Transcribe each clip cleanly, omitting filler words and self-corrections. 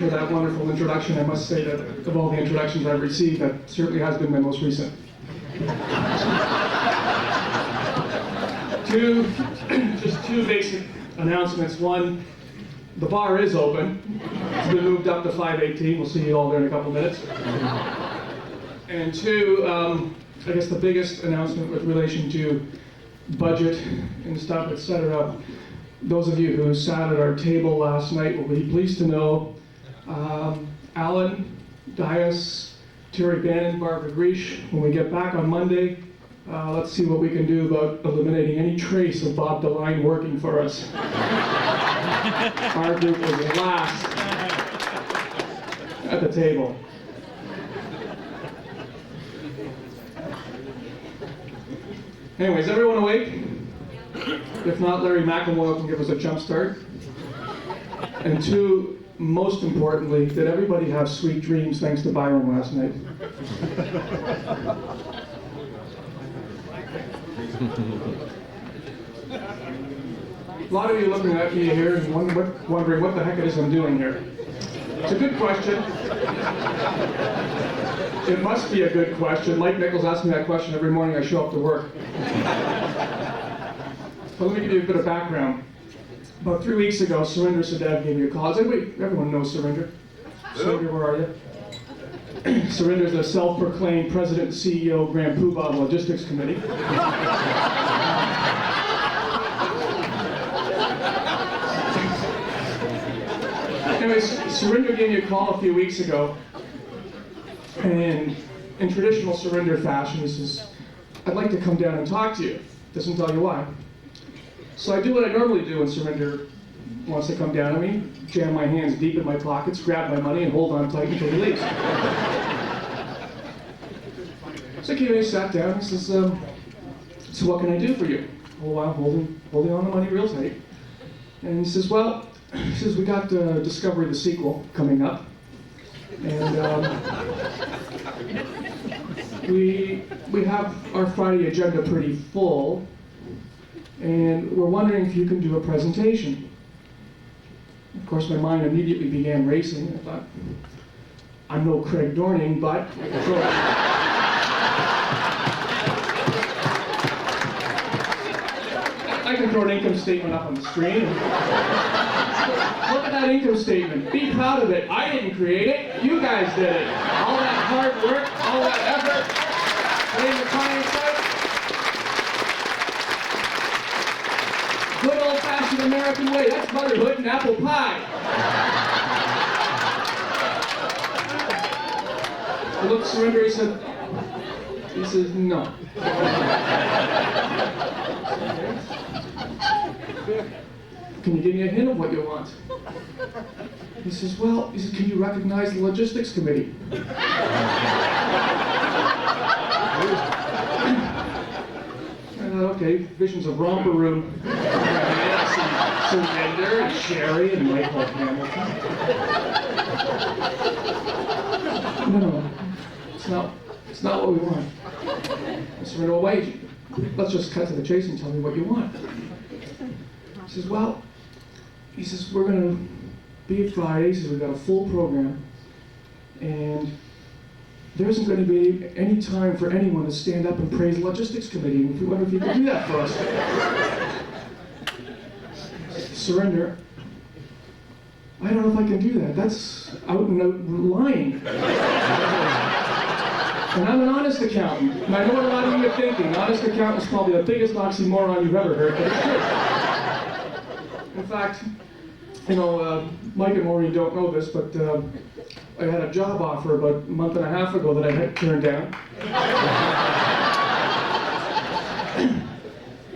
For that wonderful introduction. I must say that of all the introductions I've received, that certainly has been my most recent. Just two basic announcements. One, the bar is open. It's been moved up to 518. We'll see you all there in a couple minutes. And two, I guess the biggest announcement with relation to budget and stuff, etc. Those of you who sat at our table last night will be pleased to know Alan, Dias, Terry Bannon, Barbara Griesch, when we get back on Monday, let's see what we can do about eliminating any trace of Bob DeLine working for us. Our group was last at the table. Anyways, everyone awake? If not, Larry McElmoyle can give us a jump start. And two, most importantly, did everybody have sweet dreams thanks to Byron last night? A lot of you looking at me here and wondering what the heck it is I'm doing here. It's a good question. It must be a good question. Mike Nichols asks me that question every morning I show up to work. But let me give you a bit of background. About 3 weeks ago, Surinder Sehdev gave me a call. Everyone knows Surinder. Surinder, where are you? Surinder is the self-proclaimed president and CEO of Grand Poobah of the Logistics Committee. Anyways, Surinder gave me a call a few weeks ago, and in traditional Surinder fashion, he says, I'd like to come down and talk to you. Doesn't tell you why. So I do what I normally do when Surinder wants to come down on me, jam my hands deep in my pockets, grab my money, and hold on tight until he leaves. So he sat down and says, so what can I do for you? Oh, wow, holding on the money real tight. And he says, well, we got Discovery the sequel coming up. And we have our Friday agenda pretty full. And we're wondering if you can do a presentation. Of course, my mind immediately began racing. I thought, I'm no Craig Dorning, but I can throw an income statement up on the screen. Look at that income statement. Be proud of it. I didn't create it. You guys did it. All that hard work, all that effort, putting the client side. Good old-fashioned American way. That's motherhood and apple pie. I looked at Surinder, he says, no. Can you give me a hint of what you want? He says, well, can you recognize the Logistics Committee? Okay, visions of Romper Room. Surinder and Sherry and Michael Hamilton. No, it's not what we want. Surinder, well, wait, let's just cut to the chase and tell me what you want. He says, well, we're going to be at Friday. He says, we've got a full program, and there isn't going to be any time for anyone to stand up and praise the Logistics Committee. We wonder if you could do that for us. Surinder, I don't know if I can do that. That's out and out lying. And I'm an honest accountant. And I know what a lot of you are thinking. Honest accountant is probably the biggest oxymoron you've ever heard, but it's true. In fact, Mike and Maureen don't know this, but I had a job offer about a month and a half ago that I had turned down.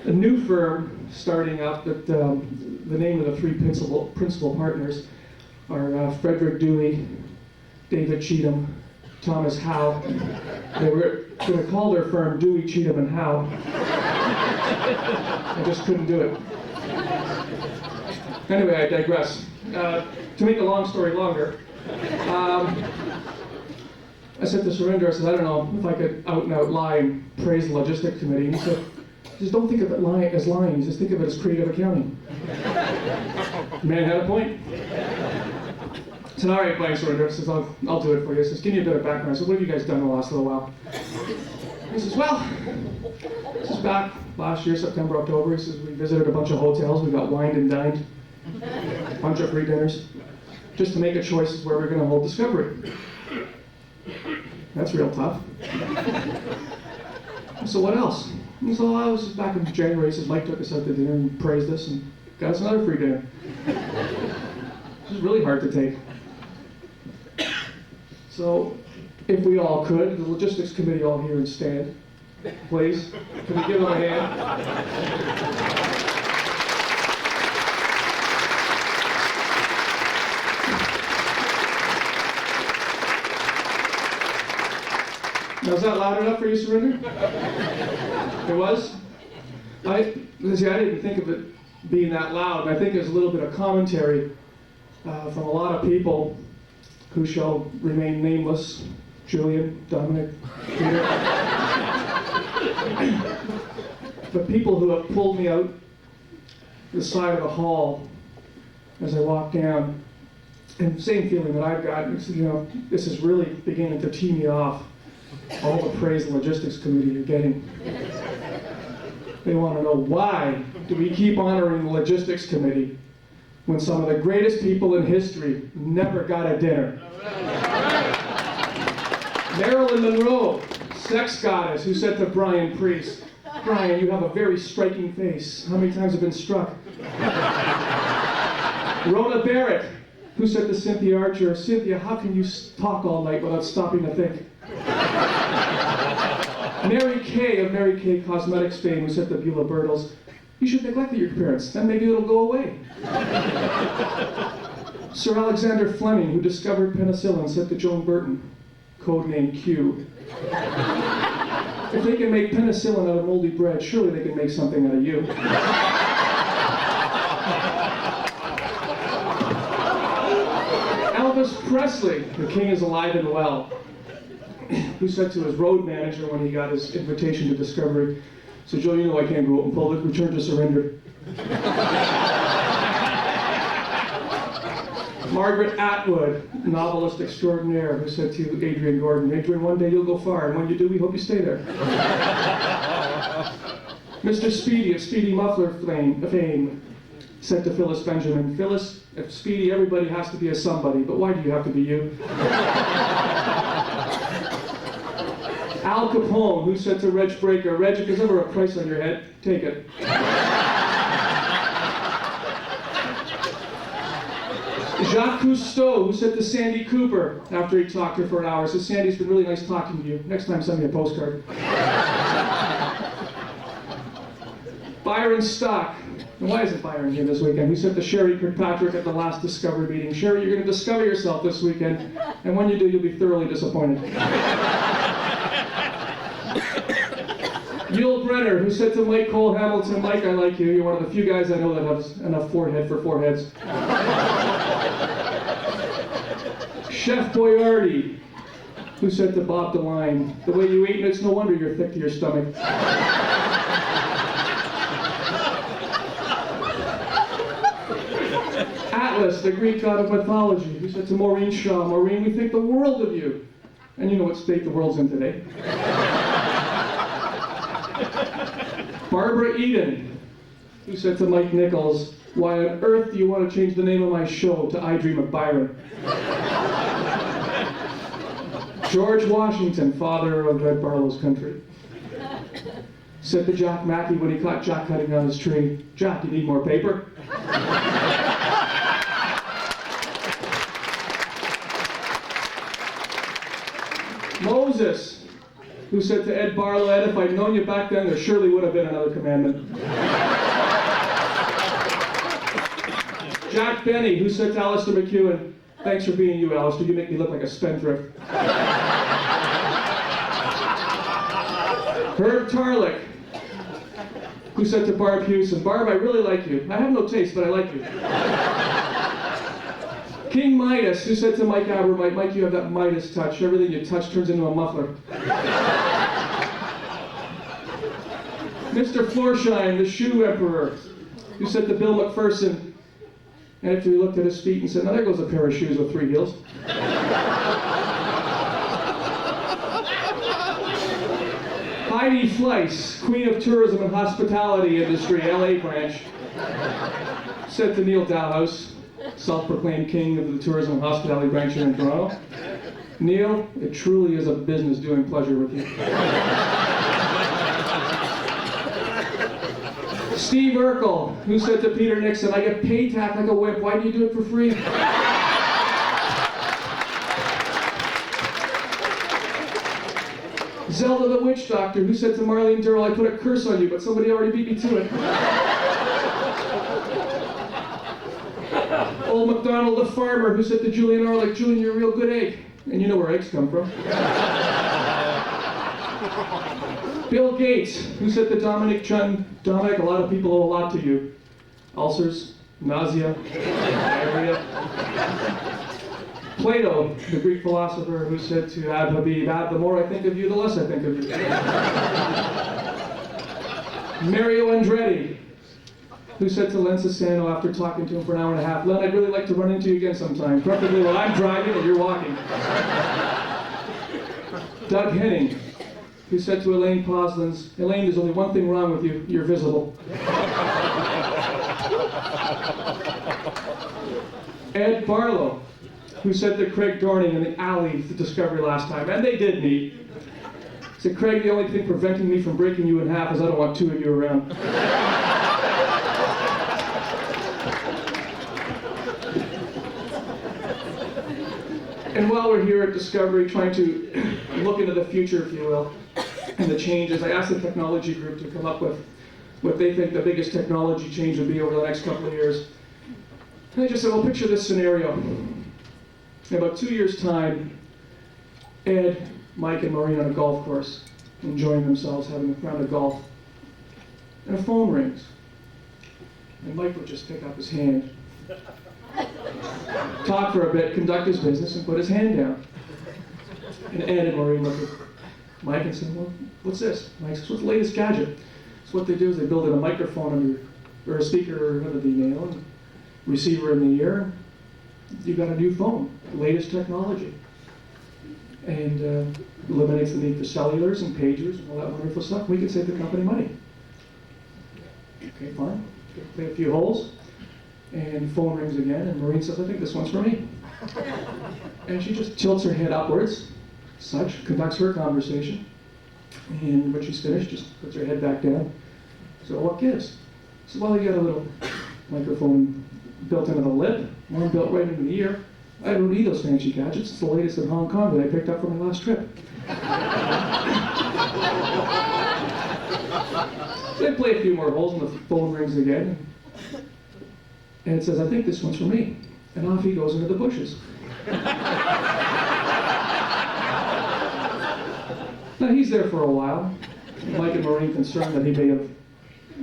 A new firm starting up that the name of the three principal partners are Frederick Dewey, David Cheatham, Thomas Howe. They were going to call their firm Dewey, Cheatham, and Howe. I just couldn't do it. Anyway, I digress. To make a long story longer, I said to Surinder, I said, I don't know if I could out and out lie and praise the Logistics Committee. And he said, just don't think of it as lying, just think of it as creative accounting. The man had a point. said, all right, fine, Surinder. I says, I'll do it for you. He says, give me a bit of background. I said, what have you guys done in the last little while? He says, well, this is back last year, September, October. He says, we visited a bunch of hotels. We got wined and dined, a bunch of free dinners, just to make a choice as where we're going to hold Discovery. That's real tough. So what else? He said, well, this is back in January. He says, Mike took us out to dinner and praised us and got us another free dinner. This is really hard to take. So, if we all could, the logistics committee all here and stand, please. Can we give them a hand? Now, is that loud enough for you, Surinder? It was? I didn't think of it being that loud, and I think there's a little bit of commentary from a lot of people who shall remain nameless. Julian, Dominic, Peter. But people who have pulled me out the side of the hall as I walk down, and same feeling that I've got, this is really beginning to tee me off. All the praise the logistics committee you're getting. They want to know, why do we keep honoring the logistics committee when some of the greatest people in history never got a dinner? Marilyn Monroe, sex goddess, who said to Brian Priest, Brian, you have a very striking face. How many times have been struck? Rhoda Barrett, who said to Cynthia Archer, Cynthia, how can you talk all night without stopping to think? Mary Kay of Mary Kay Cosmetics fame, who said to Beulah Birtles, you should neglect your appearance, then maybe it'll go away. Sir Alexander Fleming, who discovered penicillin, said to Joan Burton, codename Q, if they can make penicillin out of moldy bread, surely they can make something out of you. Elvis Presley, the king is alive and well, who said to his road manager when he got his invitation to Discovery, so Joe, you know I can't go out in public, return to Surinder. Margaret Atwood, novelist extraordinaire, who said to Adrian Gordon, Adrian, one day you'll go far, and when you do, we hope you stay there. Mr. Speedy of Speedy Muffler fame said to Phyllis Benjamin, Phyllis, if Speedy, everybody has to be a somebody, but why do you have to be you? Al Capone, who said to Reg Breaker, Reg, if there's ever a price on your head, take it. Jacques Cousteau, who said to Sandy Cooper, after he talked to her for an hour, says, Sandy, it's been really nice talking to you. Next time, send me a postcard. Byron Stock, and why isn't Byron here this weekend? Who said to Sherry Kirkpatrick at the last Discovery meeting, Sherry, you're going to discover yourself this weekend, and when you do, you'll be thoroughly disappointed. Yul Brenner, who said to Mike Cole Hamilton, Mike, I like you. You're one of the few guys I know that has enough forehead for four heads. Chef Boyardee, who said to Bob DeLine, the way you eat, it's no wonder you're thick to your stomach. Atlas, the Greek god of mythology, who said to Maureen Shaw, Maureen, we think the world of you. And you know what state the world's in today. Barbara Eden, who said to Mike Nichols, why on earth do you want to change the name of my show to I Dream of Byron? George Washington, father of Ed Barlow's country, said to Jack Mackey when he caught Jack cutting down his tree, Jack, you need more paper? Moses, who said to Ed Barlow, Ed, if I'd known you back then, there surely would have been another commandment. Jack Benny, who said to Alistair McEwen, thanks for being you, Alistair, you make me look like a spendthrift. Herb Tarlick, who said to Barb Hewson, Barb, I really like you. I have no taste, but I like you. King Midas, who said to Mike Abermite, Mike, you have that Midas touch. Everything you touch turns into a muffler. Mr. Florsheim, the shoe emperor, who said to Bill McPherson, And after he looked at his feet and said, now there goes a pair of shoes with 3 heels. Heidi Fleiss, Queen of Tourism and Hospitality Industry, LA branch, said to Neil Dalhouse, self-proclaimed king of the tourism and hospitality branch here in Toronto, Neil, it truly is a business doing pleasure with you. Steve Urkel, who said to Peter Nixon, I get paid to act like a whip, why do you do it for free? Zelda the Witch Doctor, who said to Marlene Durrell, I put a curse on you, but somebody already beat me to it. Old MacDonald the farmer, who said to Julian Orlick, Julian, you're a real good egg. And you know where eggs come from. Bill Gates, who said to Dominic Chun, Dominic, a lot of people owe a lot to you. Ulcers, nausea, diarrhea. Plato, the Greek philosopher, who said to Ab Habib, Ab, the more I think of you, the less I think of you. Mario Andretti, who said to Len Sassano after talking to him for an hour and a half, Len, I'd really like to run into you again sometime, preferably while I'm driving and you're walking. Doug Henning, who said to Elaine Poslins, Elaine, there's only one thing wrong with you, you're visible. Ed Barlow, who said to Craig Dorning in the alley at the Discovery last time, and they did meet, said, Craig, the only thing preventing me from breaking you in half is I don't want 2 of you around. And while we're here at Discovery trying to look into the future, if you will, and the changes, I asked the technology group to come up with what they think the biggest technology change would be over the next couple of years. And I just said, well, picture this scenario. In about 2 years' time, Ed, Mike, and Maureen on a golf course, enjoying themselves, having a round of golf. And a phone rings. And Mike would just pick up his hand, talk for a bit, conduct his business, and put his hand down. And Ed and Maureen looked at Mike and said, well, what's this? Mike says, what's the latest gadget? So what they do is they build in a microphone under, or a speaker under the nail, and receiver in the ear. You've got a new phone, latest technology. And eliminates the need for cellulars and pagers and all that wonderful stuff. We can save the company money. Okay, fine. Play a few holes. And phone rings again, and Maureen says, I think this one's for me. And she just tilts her head upwards, such, conducts her conversation. And when she's finished, just puts her head back down. So what gives? So, well, you got a little microphone built into the lip, one built right into the ear. I don't need those fancy gadgets. It's the latest in Hong Kong that I picked up for my last trip. So they play a few more holes, and the phone rings again. And it says, I think this one's for me. And off he goes into the bushes. Now he's there for a while. Mike and Maureen concerned that he may have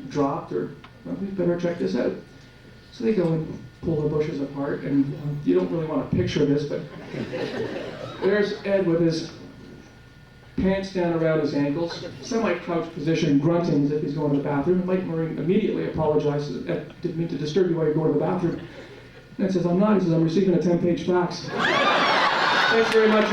dropped, or, well, we better check this out. So they go and pull the bushes apart, and you don't really want to picture this, but there's Ed with his pants down around his ankles, semi-crouched position, grunting as if he's going to the bathroom. And Mike and Maureen immediately apologizes. Ed, didn't mean to disturb you while you're going to the bathroom. And Ed says, I'm not. He says, I'm receiving a 10-page fax. Thanks very much.